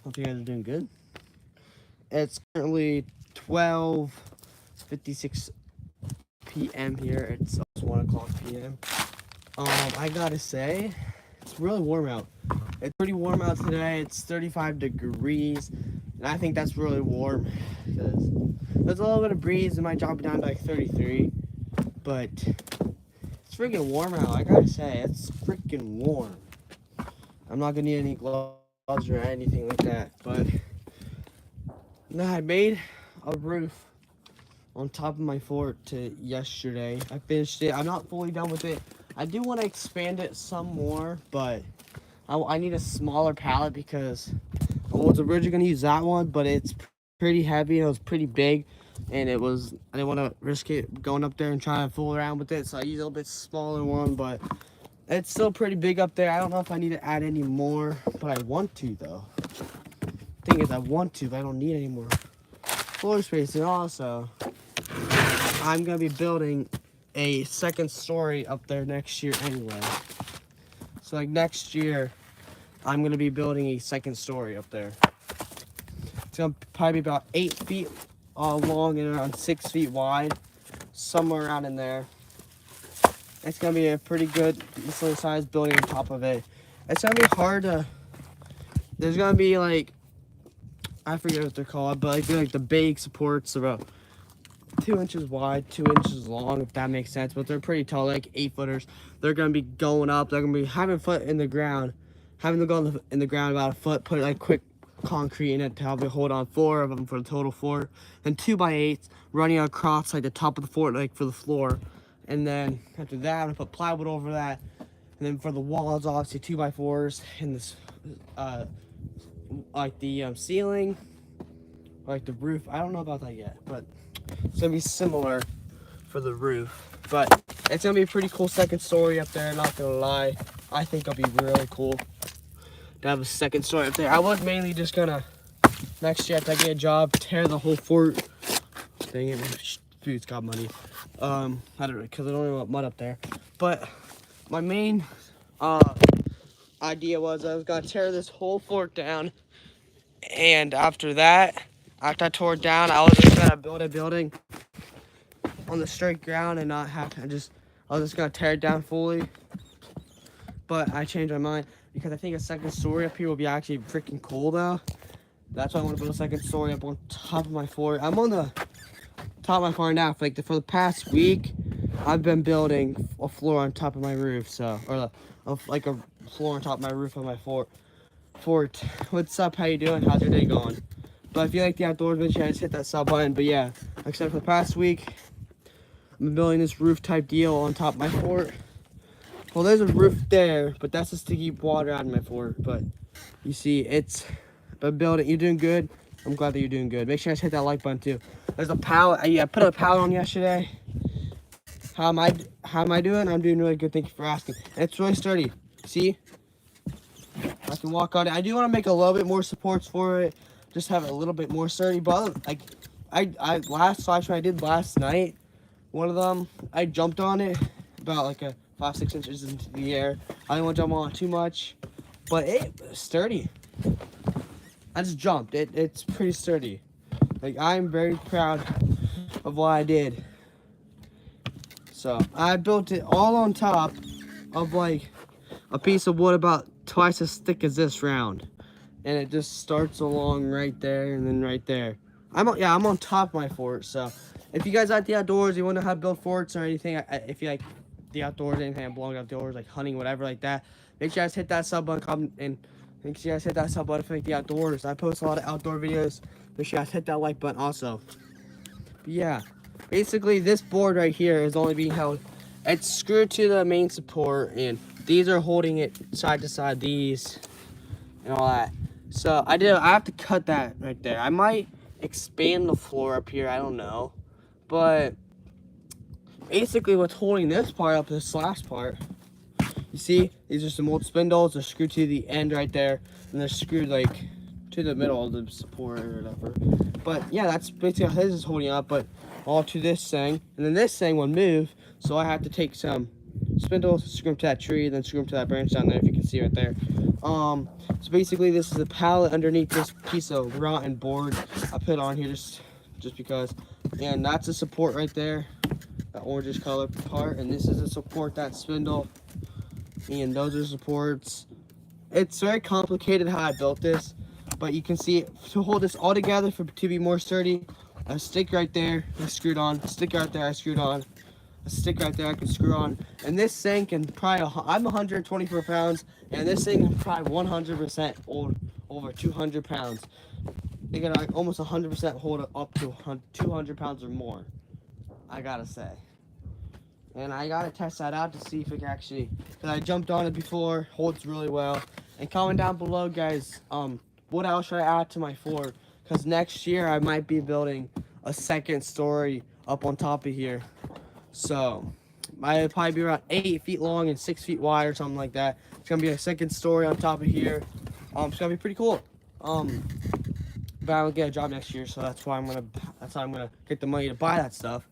Hope you guys are doing good. It's currently 12:56 p.m. here. It's almost 1 o'clock p.m. I gotta say, it's really warm out. It's pretty warm out today. It's 35 degrees, and I think that's really warm because there's a little bit of breeze. It might drop it down to like 33, but it's freaking warm out. I gotta say, it's freaking warm. I'm not gonna need any gloves or anything like that, but I made a roof on top of my fort yesterday. I finished it. I'm not fully done with it. I do want to expand it some more, but I need a smaller pallet because I was originally gonna use that one, but it's pretty heavy and it was pretty big, and I didn't want to risk it going up there and trying to fool around with it, so I used a little bit smaller one, but it's still pretty big up there. I don't know if I need to add any more, but I want to though. Thing is, I want to, but I don't need any more floor space. And also, I'm gonna be building a second story up there next year anyway. So like next year, I'm gonna be building a second story up there. It's gonna probably be about 8 feet long and around 6 feet wide, somewhere around in there. It's gonna be a pretty good, decently sized building on top of it. It's gonna be hard to. There's gonna be like, I forget what they're called, but like the big supports about 2 inches wide, 2 inches long, if that makes sense. But they're pretty tall, like 8-footers. They're gonna be going up. They're gonna be having a foot in the ground, having to go in the ground about a foot. Put like quick concrete in it to help it hold on 4 of them for the total 4, and 2x8s running across like the top of the fort, like for the floor. And then after that, I'm gonna put plywood over that. And then for the walls, obviously 2x4s and this, like the ceiling, like the roof. I don't know about that yet, but it's gonna be similar for the roof. But it's gonna be a pretty cool second story up there. Not gonna lie, I think it'll be really cool to have a second story up there. I was mainly just gonna next year after I get a job, tear the whole fort. Dang it, my food's got muddy. I don't know, because I don't even want mud up there. But my main idea was I was gonna tear this whole fort down, and after that, after I tore it down, I was just gonna build a building on the straight ground and not have to I was just gonna tear it down fully. But I changed my mind because I think a second story up here will be actually freaking cool though. That's why I want to build a second story up on top of my fort. I'm on the top of my fort now. For the past week, I've been building a floor on top of my roof. Like a floor on top of my roof of my fort. What's up? How you doing? How's your day going? But if you like the outdoors, make sure you just hit that sub button. But yeah, like I said, for the past week, I've been building this roof type deal on top of my fort. Well, there's a roof there, but that's just to keep water out of my fort. But you see, it's been building. You're doing good. I'm glad that you're doing good. Make sure you guys hit that like button too. There's a pallet. I put a pallet on yesterday. How am I doing? I'm doing really good. Thank you for asking. It's really sturdy. See? I can walk on it. I do want to make a little bit more supports for it. Just have it a little bit more sturdy. But like, last live stream I did last night, one of them, I jumped on it about like a 5-6 inches into the air. I didn't want to jump on it too much, but it was sturdy. I just jumped. It's pretty sturdy. Like, I'm very proud of what I did. So I built it all on top of like a piece of wood about twice as thick as this round, and it just starts along right there and then right there. I'm on top of my fort. So if you guys like the outdoors, you want to know how to build forts or anything, if you like the outdoors, anything that belongs outdoors, like hunting, whatever like that, make sure you guys hit that sub button, and make sure you guys hit that sub button if you like the outdoors. I post a lot of outdoor videos. Make sure you guys hit that like button also. But yeah, basically this board right here is only being held. It's screwed to the main support, and these are holding it side to side, these and all that. So I have to cut that right there. I might expand the floor up here, I don't know. But basically what's holding this part up, this last part, you see, these are some old spindles. They're screwed to the end right there, and they're screwed like to the middle of the support or whatever. But yeah, that's basically how his is holding up, but all to this thing. And then this thing would move, so I have to take some spindles, screw them to that tree, then screw them to that branch down there, if you can see right there. So basically, this is a pallet underneath this piece of rotten board I put on here just because. And that's a support right there, that orangish color part. And this is a support, that spindle. And those are supports. It's very complicated how I built this, but you can see to hold this all together to be more sturdy. A stick right there, I screwed on. A stick right there, I screwed on. A stick right there I can screw on. And this thing can probably, I'm 124 pounds, and this thing can probably 100% hold over 200 pounds. It can like almost 100% hold up to 200 pounds or more, I gotta say. And I gotta test that out to see if it can actually, because I jumped on it before, holds really well. And comment down below, guys, what else should I add to my fort? Because next year I might be building a second story up on top of here. So, it'll probably be around 8 feet long and 6 feet wide or something like that. It's gonna be a second story on top of here. It's gonna be pretty cool. But I will get a job next year, so that's why I'm gonna get the money to buy that stuff.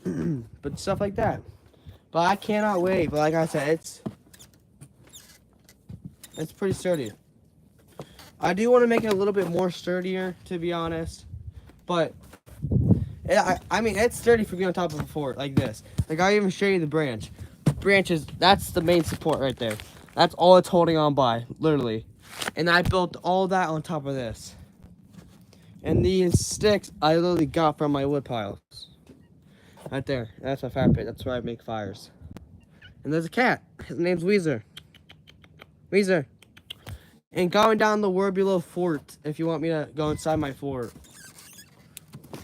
But stuff like that. But I cannot wait. But like I said, it's pretty sturdy. I do want to make it a little bit more sturdier, to be honest. But I mean, it's sturdy for being on top of a fort like this. Like, I'll even show you the branch. Branches, that's the main support right there. That's all it's holding on by, literally. And I built all that on top of this. And these sticks I literally got from my wood piles. Right there. That's my fire pit. That's where I make fires. And there's a cat. His name's Weezer. Weezer. And comment down the word below fort if you want me to go inside my fort.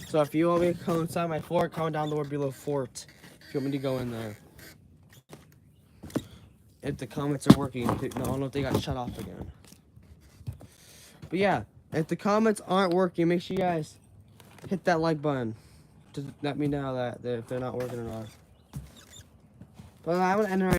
So if you want me to go inside my fort, comment down the word below fort if you want me to go in there. If the comments are working. I don't know if they got shut off again. But yeah, if the comments aren't working, make sure you guys hit that like button to let me know that if they're not working or not. But I'm gonna end it right